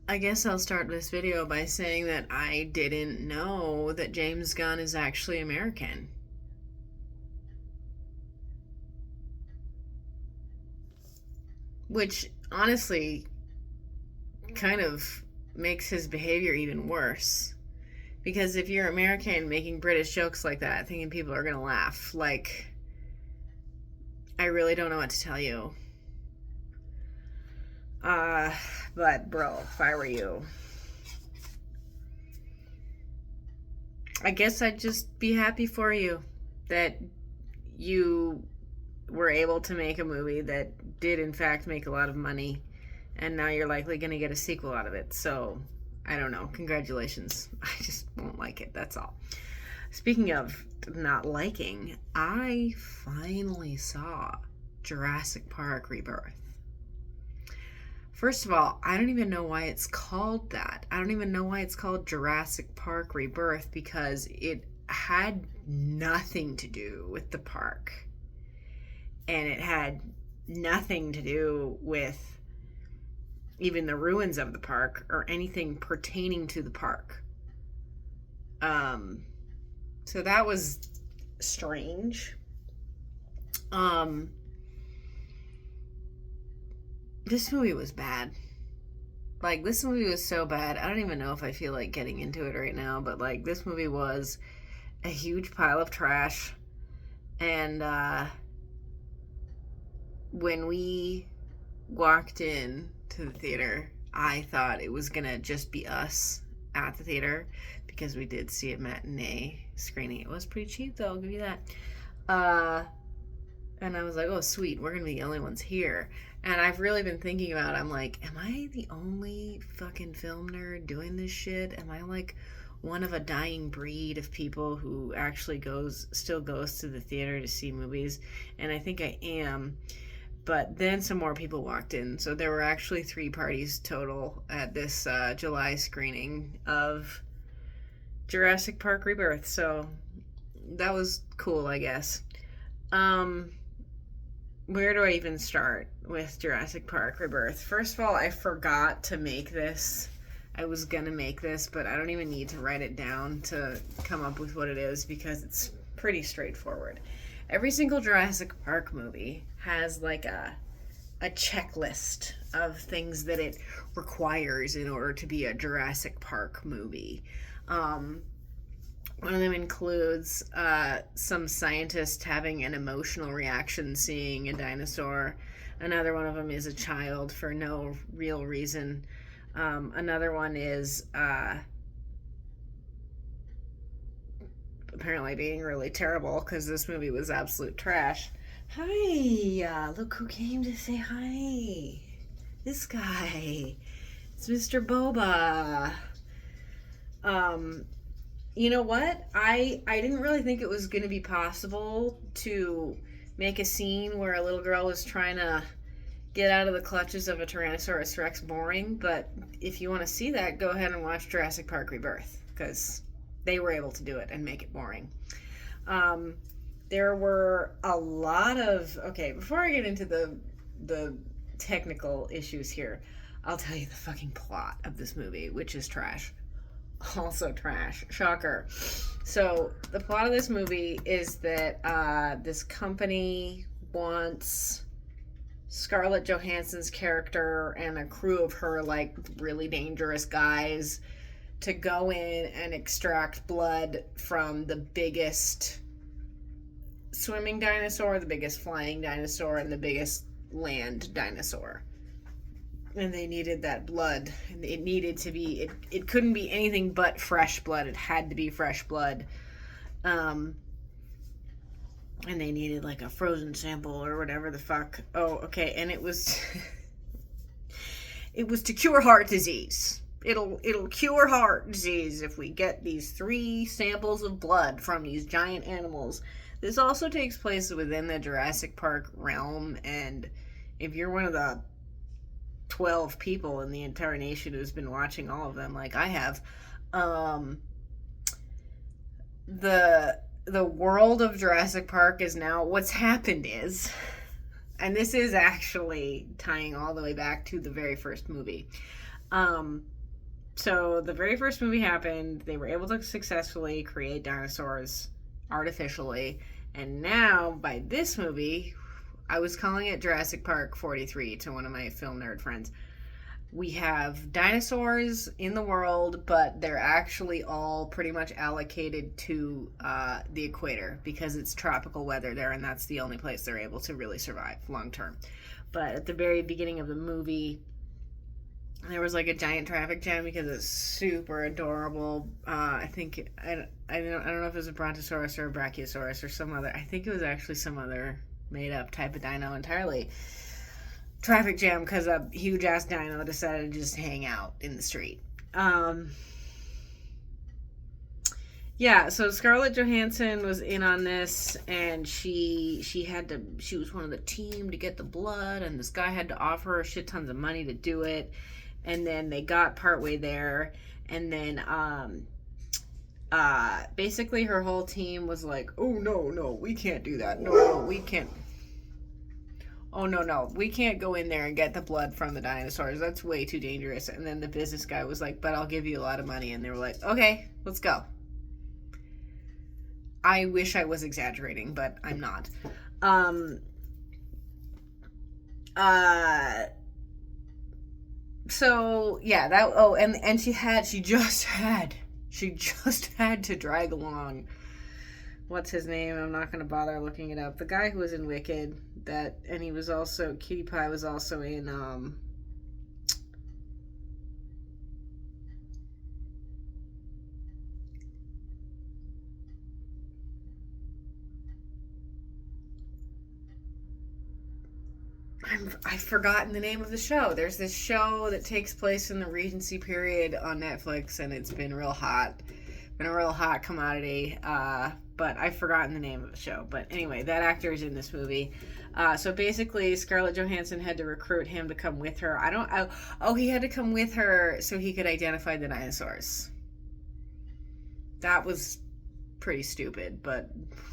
I guess I'll start this video by saying that I didn't know that James Gunn is actually American. Which, honestly, kind of makes his behavior even worse. Because if you're American making British jokes like that, thinking people are gonna laugh, like, I really don't know what to tell you. Uh, but bro, if I were you, I guess I'd just be happy for you that you were able to make a movie that did in fact make a lot of money, and now you're likely going to get a sequel out of it. So I don't know, congratulations. I just won't like it, that's all. Speaking of not liking, I finally saw Jurassic Park Rebirth. First of all, I don't even know why it's called that. I don't even know why it's called Jurassic Park Rebirth, because it had nothing to do with the park. And it had nothing to do with even the ruins of the park or anything pertaining to the park. So that was strange. This movie was bad. Like, this movie was so bad. I don't even know if I feel like getting into it right now, but like, this movie was a huge pile of trash. And when we walked in to the theater, I thought it was gonna just be us at the theater, because we did see a matinee screening. It was pretty cheap though, I'll give you that. And I was like, oh sweet, we're gonna be the only ones here. And I've really been thinking about it. I'm like, am I the only fucking film nerd doing this shit? Am I like one of a dying breed of people who actually still goes to the theater to see movies? And I think I am. But then some more people walked in. So there were actually 3 parties total at this July screening of Jurassic Park Rebirth. So that was cool, I guess. Where do I even start with Jurassic Park Rebirth? First of all, I forgot to make this. I was gonna make this, but I don't even need to write it down to come up with what it is, because it's pretty straightforward. Every single Jurassic Park movie has like a checklist of things that it requires in order to be a Jurassic Park movie. One of them includes some scientist having an emotional reaction seeing a dinosaur. Another one of them is a child for no real reason. Another one is apparently being really terrible, because this movie was absolute trash. Hi, look who came to say hi. This guy. It's Mr. Boba. You know what? I didn't really think it was going to be possible to make a scene where a little girl was trying to get out of the clutches of a Tyrannosaurus Rex boring, but if you want to see that, go ahead and watch Jurassic Park Rebirth, because they were able to do it and make it boring. There were a lot of... Okay, before I get into the technical issues here, I'll tell you the fucking plot of this movie, which is trash. Also trash. Shocker. So the plot of this movie is that this company wants Scarlett Johansson's character and a crew of her like really dangerous guys to go in and extract blood from the biggest swimming dinosaur, the biggest flying dinosaur, and the biggest land dinosaur. And they needed that blood. It needed to be... It couldn't be anything but fresh blood. It had to be fresh blood. And they needed like a frozen sample or whatever the fuck. Oh, okay. And it was... it was to cure heart disease. It'll cure heart disease if we get these 3 samples of blood from these giant animals. This also takes place within the Jurassic Park realm, and if you're one of the 12 people in the entire nation who's been watching all of them like I have, the world of Jurassic Park is now... What's happened is, and this is actually tying all the way back to the very first movie, So the very first movie happened. They were able to successfully create dinosaurs artificially. And now, by this movie, I was calling it Jurassic Park 43 to one of my film nerd friends. We have dinosaurs in the world, but they're actually all pretty much allocated to the equator because it's tropical weather there, and that's the only place they're able to really survive long term. But at the very beginning of the movie, there was like a giant traffic jam because it's super adorable. I think I don't know if it was a Brontosaurus or a Brachiosaurus or some other. I think it was actually some other made up type of dino entirely. Traffic jam because a huge ass dino decided to just hang out in the street. Yeah, so Scarlett Johansson was in on this, and she was one of the team to get the blood, and this guy had to offer her shit tons of money to do it, and then they got partway there, and then basically her whole team was like, oh no, we can't do that, no, we can't. Oh, no, we can't go in there and get the blood from the dinosaurs. That's way too dangerous. And then the business guy was like, but I'll give you a lot of money. And they were like, okay, let's go. I wish I was exaggerating, but I'm not. So, yeah, that, oh, and she just had to drag along, what's his name? I'm not going to bother looking it up. The guy who was in Wicked, and he was also, Cutie Pie was also in, I've forgotten the name of the show. There's this show that takes place in the Regency period on Netflix, and it's been real hot. Been a real hot commodity, but I've forgotten the name of the show. But anyway, that actor is in this movie. So basically, Scarlett Johansson had to recruit him to come with her. He had to come with her so he could identify the dinosaurs. That was pretty stupid, but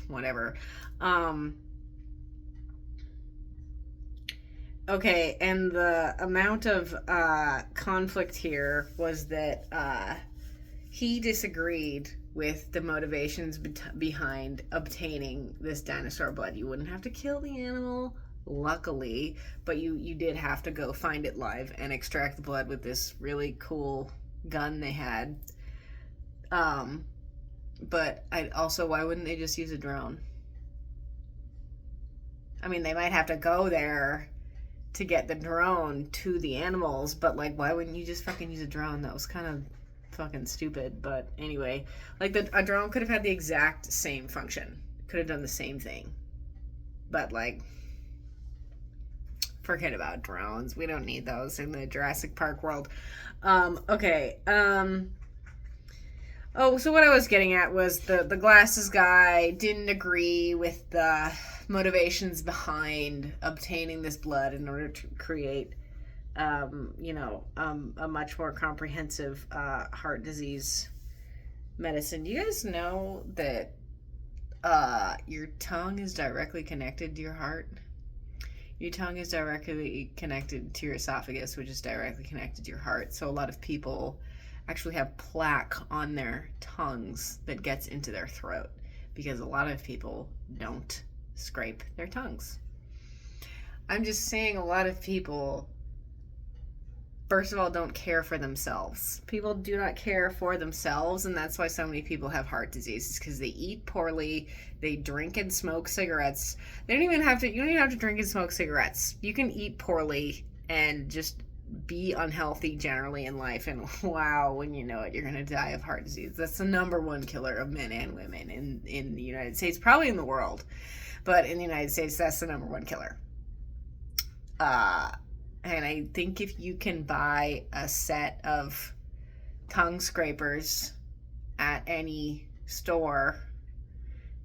whatever. Okay, and the amount of conflict here was that he disagreed with the motivations behind obtaining this dinosaur blood. You wouldn't have to kill the animal, luckily, but you did have to go find it live and extract the blood with this really cool gun they had. But why wouldn't they just use a drone? I mean, they might have to go there to get the drone to the animals, but like, why wouldn't you just fucking use a drone? That was kind of fucking stupid. But anyway, like, a drone could have had the exact same function, could have done the same thing, but like, forget about drones. We don't need those in the Jurassic Park world. Okay. So what I was getting at was the glasses guy didn't agree with the motivations behind obtaining this blood in order to create a much more comprehensive heart disease medicine. Do you guys know that your tongue is directly connected to your heart? Your tongue is directly connected to your esophagus, which is directly connected to your heart. So a lot of people actually have plaque on their tongues that gets into their throat because a lot of people don't scrape their tongues. I'm just saying, a lot of people, first of all, don't care for themselves. People do not care for themselves, and that's why so many people have heart disease. It's because they eat poorly, they drink and smoke cigarettes. You don't even have to drink and smoke cigarettes. You can eat poorly and just be unhealthy generally in life, and wow, when you know it, you're going to die of heart disease. That's the number one killer of men and women in the United States, probably in the world, but in the United States, that's the number one killer. And I think if you can buy a set of tongue scrapers at any store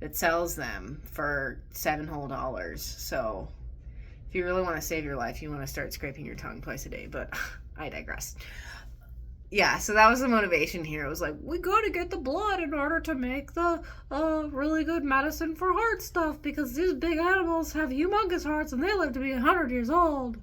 that sells them for $7 whole. So if you really want to save your life, you want to start scraping your tongue twice a day, but I digress. Yeah, so that was the motivation here. It was like, we gotta get the blood in order to make the really good medicine for heart stuff, because these big animals have humongous hearts and they live to be 100 years old.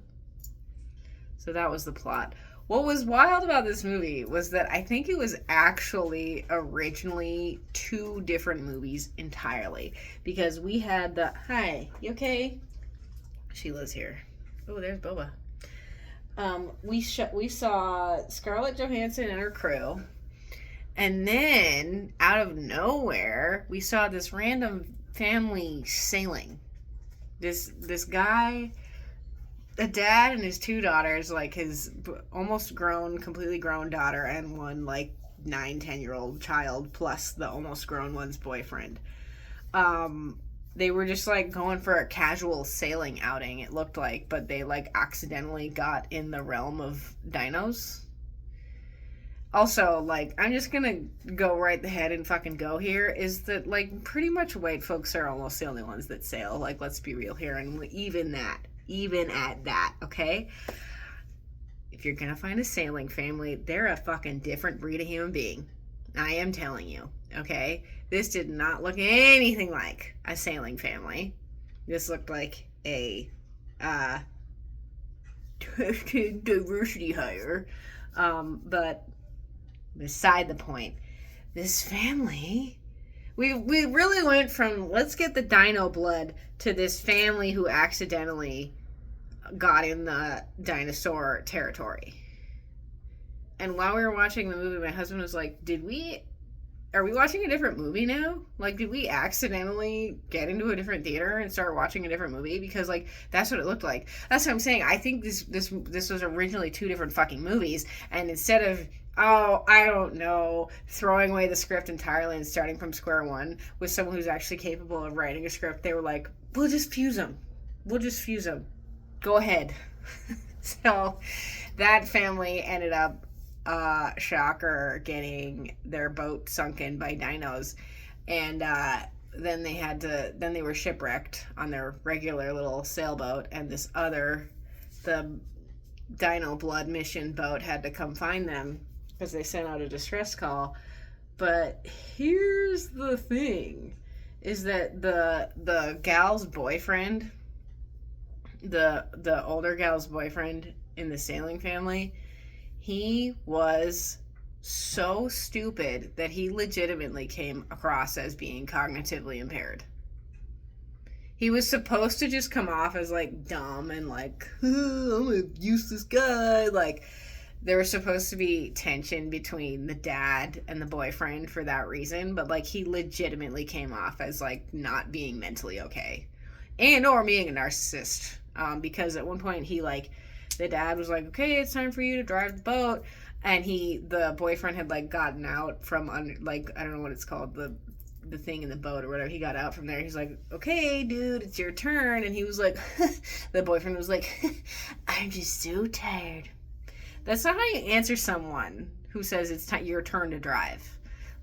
So that was the plot. What was wild about this movie was that I think it was actually originally two different movies entirely. Because we had the. Hi, you okay? Sheila's here. Oh, there's Boba. We saw Scarlett Johansson and her crew. And then, out of nowhere, we saw this random family sailing. This guy, a dad and his two daughters, like his almost grown, completely grown daughter, and one like 9-10-year-old child, plus the almost grown one's boyfriend. They were just like going for a casual sailing outing, it looked like, but they like accidentally got in the realm of dinos. Also, like, I'm just gonna go right ahead and fucking go here, is that, like, pretty much white folks are almost the only ones that sail. Like, let's be real here. And even at that, okay? If you're gonna find a sailing family, they're a fucking different breed of human being. I am telling you, okay? This did not look anything like a sailing family. This looked like a, diversity hire. But beside the point, this family, we really went from let's get the dino blood to this family who accidentally got in the dinosaur territory. And while we were watching the movie, my husband was like, are we watching a different movie now? Like, did we accidentally get into a different theater and start watching a different movie? Because, like, that's what it looked like. That's what I'm saying. I think this was originally two different fucking movies. And instead of, I don't know, throwing away the script entirely and starting from square one with someone who's actually capable of writing a script, they were like, we'll just fuse them. Go ahead. So that family ended up, shocker, getting their boat sunken by dinos, and then they were shipwrecked on their regular little sailboat, and the dino blood mission boat had to come find them because they sent out a distress call. But here's the thing, is that the gal's boyfriend, the older gal's boyfriend in the sailing family, he was so stupid that he legitimately came across as being cognitively impaired. He was supposed to just come off as, like, dumb and, like, I'm a useless guy. Like, there was supposed to be tension between the dad and the boyfriend for that reason, but, like, he legitimately came off as, like, not being mentally okay. And or being a narcissist. Because at one point he, like, the dad was like, okay, it's time for you to drive the boat. And the boyfriend had, like, gotten out from, like, I don't know what it's called, the thing in the boat or whatever. He got out from there. He's like, okay, dude, it's your turn. And he was like, the boyfriend was like, I'm just so tired. That's not how you answer someone who says it's your turn to drive.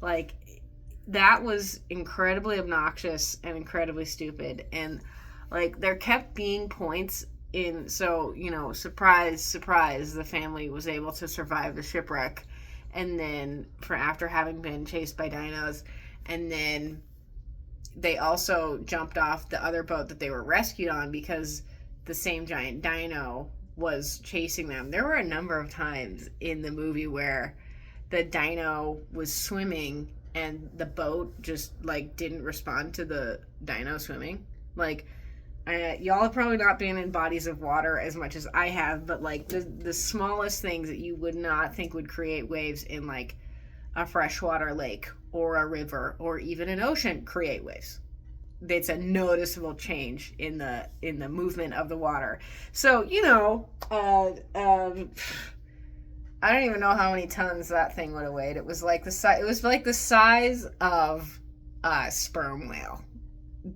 Like, that was incredibly obnoxious and incredibly stupid. And, like, there kept being points so, you know, surprise, the family was able to survive the shipwreck, and then after having been chased by dinos, and then they also jumped off the other boat that they were rescued on because the same giant dino was chasing them. There were a number of times in the movie where the dino was swimming and the boat just, like, didn't respond to the dino swimming. Like, y'all have probably not been in bodies of water as much as I have, but, like, the smallest things that you would not think would create waves in, like, a freshwater lake or a river or even an ocean create waves. It's a noticeable change in the movement of the water. So, you know, I don't even know how many tons that thing would have weighed. It was like the size of a sperm whale.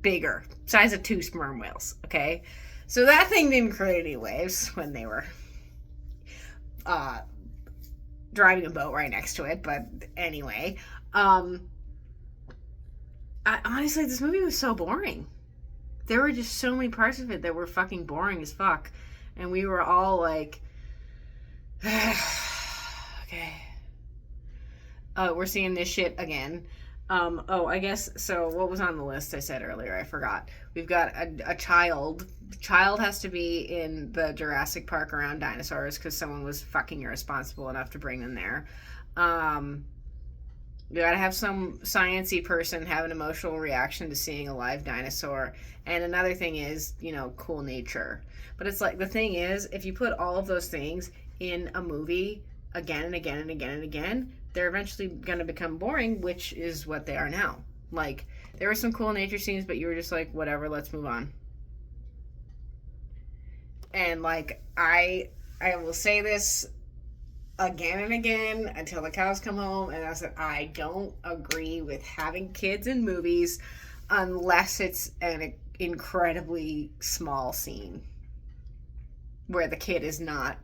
Bigger, size of 2 sperm whales. Okay, so that thing didn't create any waves when they were driving a boat right next to it. But anyway, honestly, this movie was so boring. There were just so many parts of it that were fucking boring as fuck, and we were all like, okay, we're seeing this shit again. Oh, I guess so. What was on the list I said earlier? I forgot. We've got a child. Child has to be in the Jurassic Park around dinosaurs because someone was fucking irresponsible enough to bring them there. Um, you gotta have some sciencey person have an emotional reaction to seeing a live dinosaur. And another thing is, cool nature. But it's like the thing is, if you put all of those things in a movie again and again and again and again, they're eventually gonna become boring, which is what they are now. Like there were some cool nature scenes, but you were just like, whatever, let's move on. And like I will say this again and again until the cows come home, and I said I don't agree with having kids in movies unless it's an incredibly small scene where the kid is not.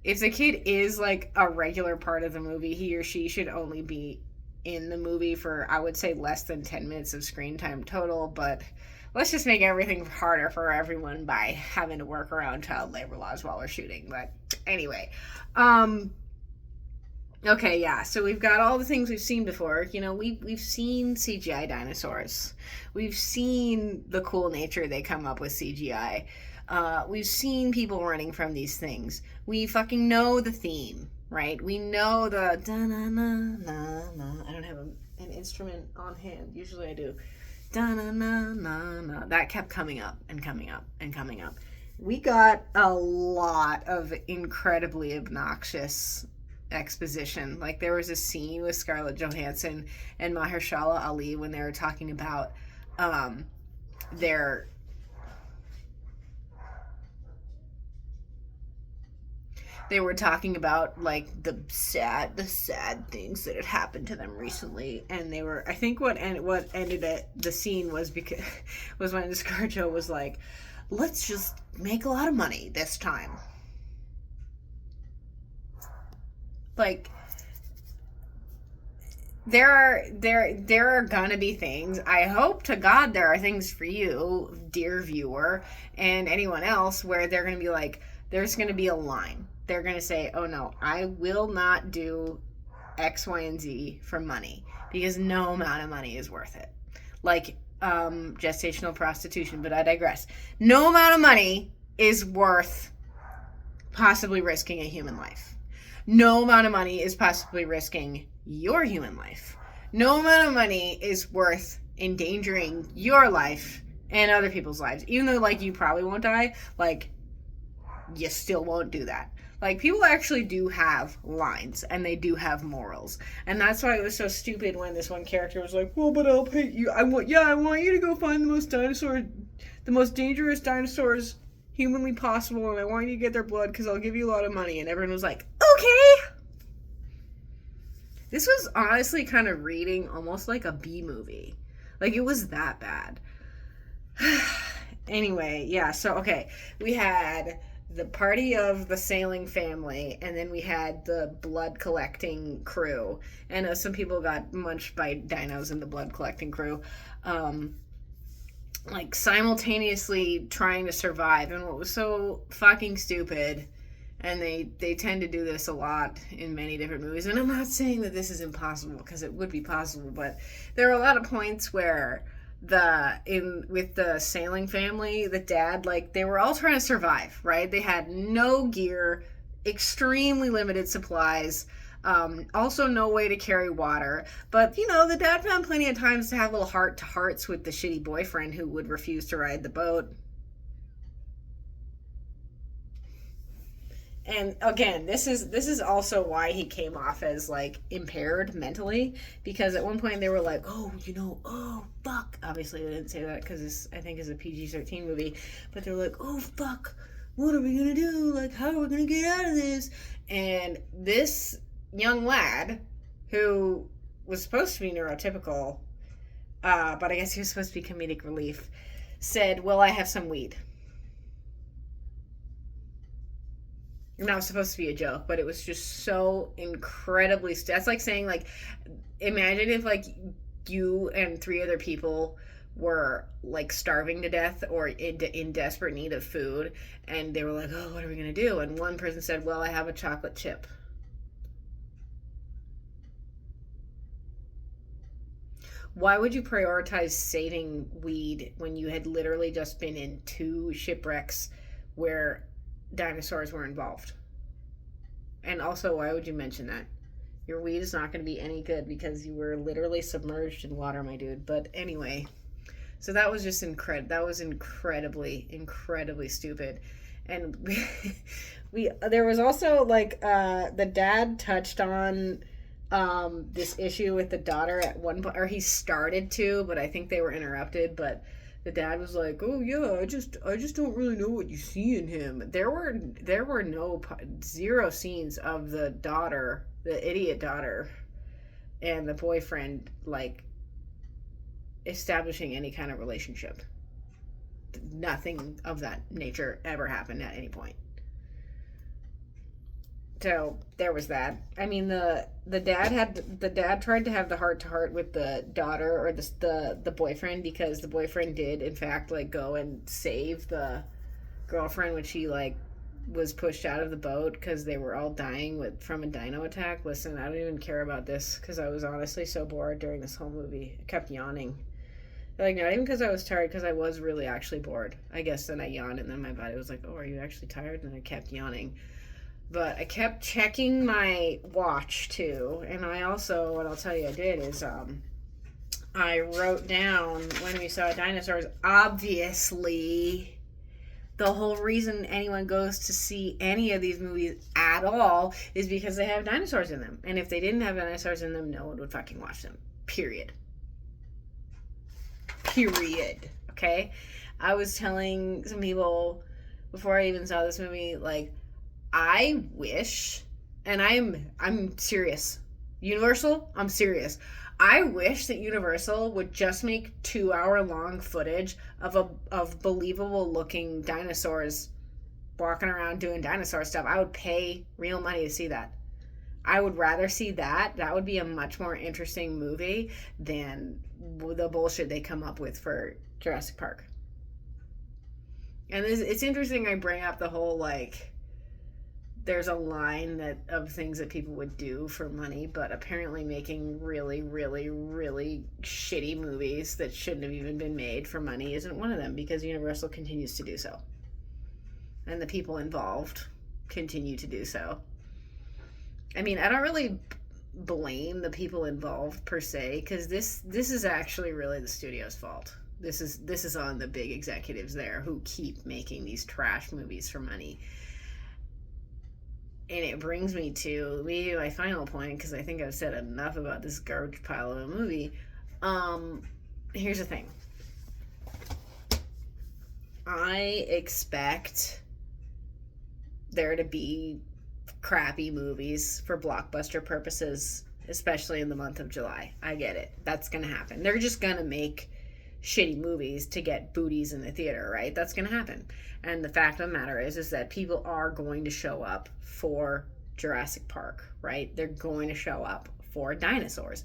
If the kid is like a regular part of the movie, he or she should only be in the movie for, I would say, less than 10 minutes of screen time total. But let's just make everything harder for everyone by having to work around child labor laws while we're shooting. But anyway, okay, yeah. So we've got all the things we've seen before. We've seen CGI dinosaurs. We've seen the cool nature they come up with CGI. We've seen people running from these things. We fucking know the theme, right? We know the da-na-na-na-na. I don't have an instrument on hand. Usually I do. Da-na-na-na-na. That kept coming up and coming up and coming up. We got a lot of incredibly obnoxious exposition. Like there was a scene with Scarlett Johansson and Mahershala Ali when they were talking about their they were talking about like the sad things that had happened to them recently, and they were, I think what ended the scene was was when ScarJo was like, let's just make a lot of money this time. Like there are gonna be things, I hope to God there are things for you, dear viewer, and anyone else, where they're gonna be like, there's gonna be a line. They're gonna say, oh no, I will not do X, Y, and Z for money because no amount of money is worth it. Like gestational prostitution, but I digress. No amount of money is worth possibly risking a human life. No amount of money is possibly risking your human life. No amount of money is worth endangering your life and other people's lives. Even though, like, you probably won't die, like, you still won't do that. Like, people actually do have lines, and they do have morals. And that's why it was so stupid when this one character was like, well, but I'll pay you. I want you to go find the most dangerous dinosaurs humanly possible, and I want you to get their blood because I'll give you a lot of money. And everyone was like, okay. This was honestly kind of reading almost like a B movie. Like, it was that bad. Anyway, yeah, so, okay. We had the party of the sailing family, and then we had the blood collecting crew. And some people got munched by dinos in the blood collecting crew. Like, simultaneously trying to survive. And what was so fucking stupid, and they tend to do this a lot in many different movies, and I'm not saying that this is impossible, because it would be possible, but there are a lot of points where with the sailing family, the dad, like, they were all trying to survive, right? They had no gear, extremely limited supplies, also no way to carry water. But, the dad found plenty of times to have little heart-to-hearts with the shitty boyfriend who would refuse to ride the boat. And again, this is also why he came off as, like, impaired mentally, because at one point they were like, oh fuck. Obviously they didn't say that because this, I think, is a PG-13 movie, but they were like, oh fuck, what are we gonna do? Like, how are we gonna get out of this? And this young lad, who was supposed to be neurotypical, but I guess he was supposed to be comedic relief, said, well, I have some weed. And that was supposed to be a joke, but it was just so incredibly... That's like saying, like, imagine if, like, you and 3 other people were, like, starving to death or in desperate need of food, and they were like, oh, what are we going to do? And one person said, well, I have a chocolate chip. Why would you prioritize saving weed when you had literally just been in 2 shipwrecks where dinosaurs were involved? And also, why would you mention that? Your weed is not going to be any good because you were literally submerged in water, my dude. But anyway, so that was just that was incredibly stupid. And we there was also like the dad touched on this issue with the daughter at one point, or he started to, but I think they were interrupted. But the dad was like, "Oh yeah, I just don't really know what you see in him." There were no zero scenes of the daughter, the idiot daughter, and the boyfriend like establishing any kind of relationship. Nothing of that nature ever happened at any point. So there was that. I mean, the dad tried to have the heart to heart with the daughter or the boyfriend, because the boyfriend did in fact like go and save the girlfriend when she like was pushed out of the boat because they were all dying from a dino attack. Listen, I don't even care about this because I was honestly so bored during this whole movie. I kept yawning. Like, not even because I was tired, because I was really actually bored. I guess then I yawned and then my body was like, "Oh, are you actually tired?" And I kept yawning. But I kept checking my watch too. And I also, what I'll tell you I did is I wrote down when we saw dinosaurs. Obviously, the whole reason anyone goes to see any of these movies at all is because they have dinosaurs in them. And if they didn't have dinosaurs in them, no one would fucking watch them. Period. Okay? I was telling some people before I even saw this movie, like, I wish, and I'm serious. Universal, I'm serious. I wish that Universal would just make 2-hour long footage of believable looking dinosaurs walking around doing dinosaur stuff. I would pay real money to see that. I would rather see that. That would be a much more interesting movie than the bullshit they come up with for Jurassic Park. And it's interesting I bring up the whole like, there's a line of things that people would do for money, but apparently making really shitty movies that shouldn't have even been made for money isn't one of them, because Universal continues to do so. And the people involved continue to do so. I mean, I don't really blame the people involved per se, because this is actually really the studio's fault. This is on the big executives there who keep making these trash movies for money. And it brings me to maybe my final point, because I think I've said enough about this garbage pile of a movie. Here's the thing. I expect there to be crappy movies for blockbuster purposes, especially in the month of July. I get it. That's going to happen. They're just going to make shitty movies to get booties in the theater, right? That's going to happen. And the fact of the matter is that people are going to show up for Jurassic Park, right? They're going to show up for dinosaurs.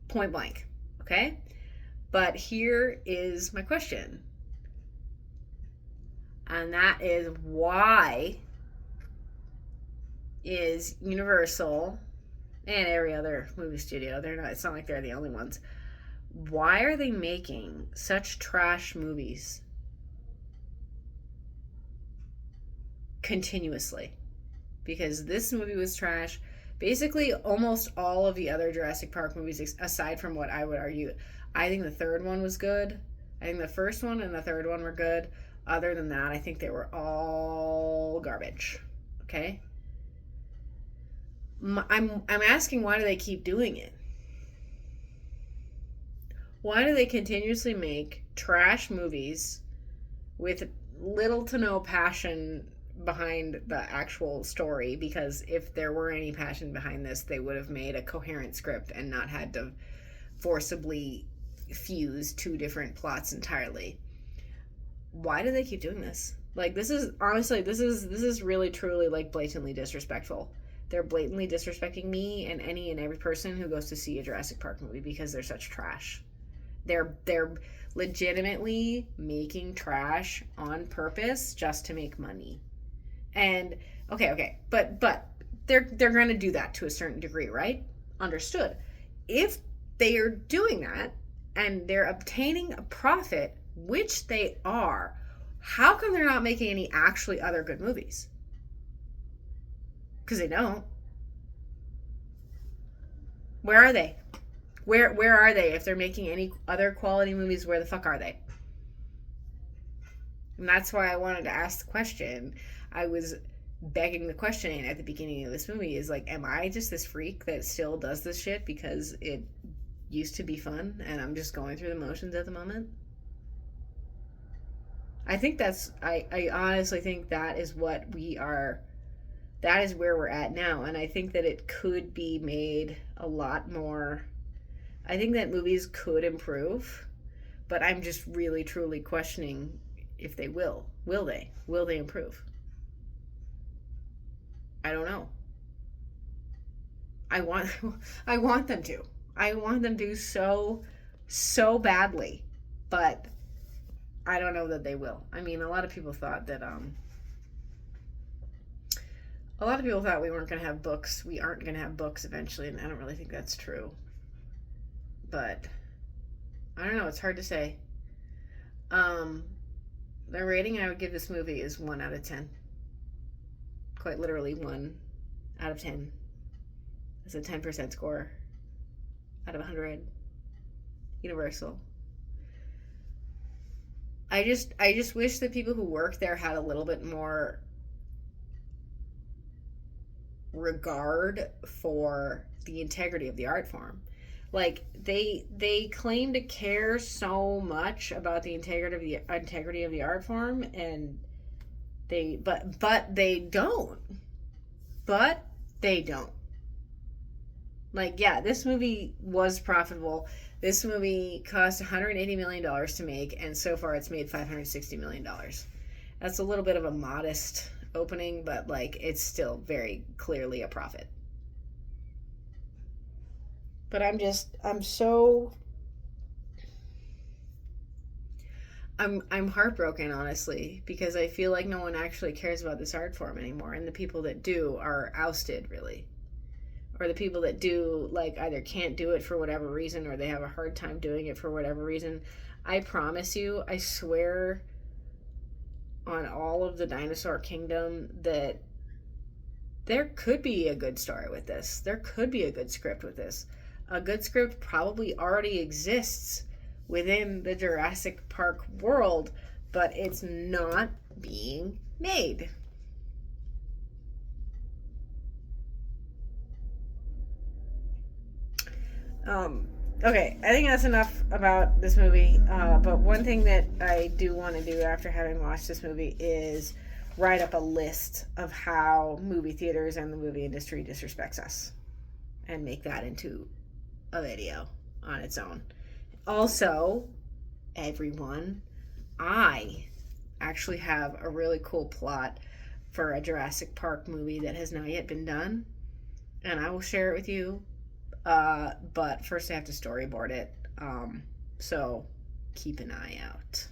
Point blank, okay? But here is my question. And that is, why is Universal and every other movie studio, it's not like they're the only ones, why are they making such trash movies continuously? Because this movie was trash. Basically, almost all of the other Jurassic Park movies, aside from what I would argue, I think the third one was good. I think the first one and the third one were good. Other than that, I think they were all garbage. Okay? I'm asking, why do they keep doing it? Why do they continuously make trash movies with little to no passion behind the actual story? Because if there were any passion behind this, they would have made a coherent script and not had to forcibly fuse 2 different plots entirely. Why do they keep doing this? Like, this is honestly, this is really truly like blatantly disrespectful. They're blatantly disrespecting me and any and every person who goes to see a Jurassic Park movie because they're such trash. They're legitimately making trash on purpose just to make money. And okay, but they're going to do that to a certain degree, right? Understood. if they are doing that and they're obtaining a profit, which they are, how come they're not making any actually other good movies? Because they don't. Where are they? Where are they? If they're making any other quality movies, where the fuck are they? And that's why I wanted to ask the question. I was begging the question at the beginning of this movie is like, am I just this freak that still does this shit because it used to be fun and I'm just going through the motions at the moment? I think I honestly think that is what we are, that is where we're at now. And I think that it could be made a lot more, I think that movies could improve, but I'm just really truly questioning if they will. Will they? Will they improve? I don't know. I want I want them to. I want them to so badly. But I don't know that they will. I mean, a lot of people thought that a lot of people thought we weren't going to have books. We aren't going to have books eventually, and I don't really think that's true. But I don't know, it's hard to say. The rating I would give this movie is 1 out of 10. Quite literally 1 out of 10. It's a 10% score out of 100. Universal. I just wish that people who work there had a little bit more regard for the integrity of the art form. Like they claim to care so much about the integrity of the art form, and but they don't. But they don't. Like, yeah, this movie was profitable. This movie cost $180 million to make, and so far it's made $560 million. That's a little bit of a modest opening, but like it's still very clearly a profit. But I'm heartbroken, honestly, because I feel like no one actually cares about this art form anymore, and the people that do are ousted, really. Or the people that do, like, either can't do it for whatever reason, or they have a hard time doing it for whatever reason. I promise you, I swear on all of the dinosaur kingdom that there could be a good story with this. There could be a good script with this. A good script probably already exists within the Jurassic Park world, but it's not being made. Okay, I think that's enough about this movie. But one thing that I do want to do after having watched this movie is write up a list of how movie theaters and the movie industry disrespects us and make that into a video on its own. Also, everyone, I actually have a really cool plot for a Jurassic Park movie that has not yet been done, and I will share it with you. But first I have to storyboard it. So keep an eye out.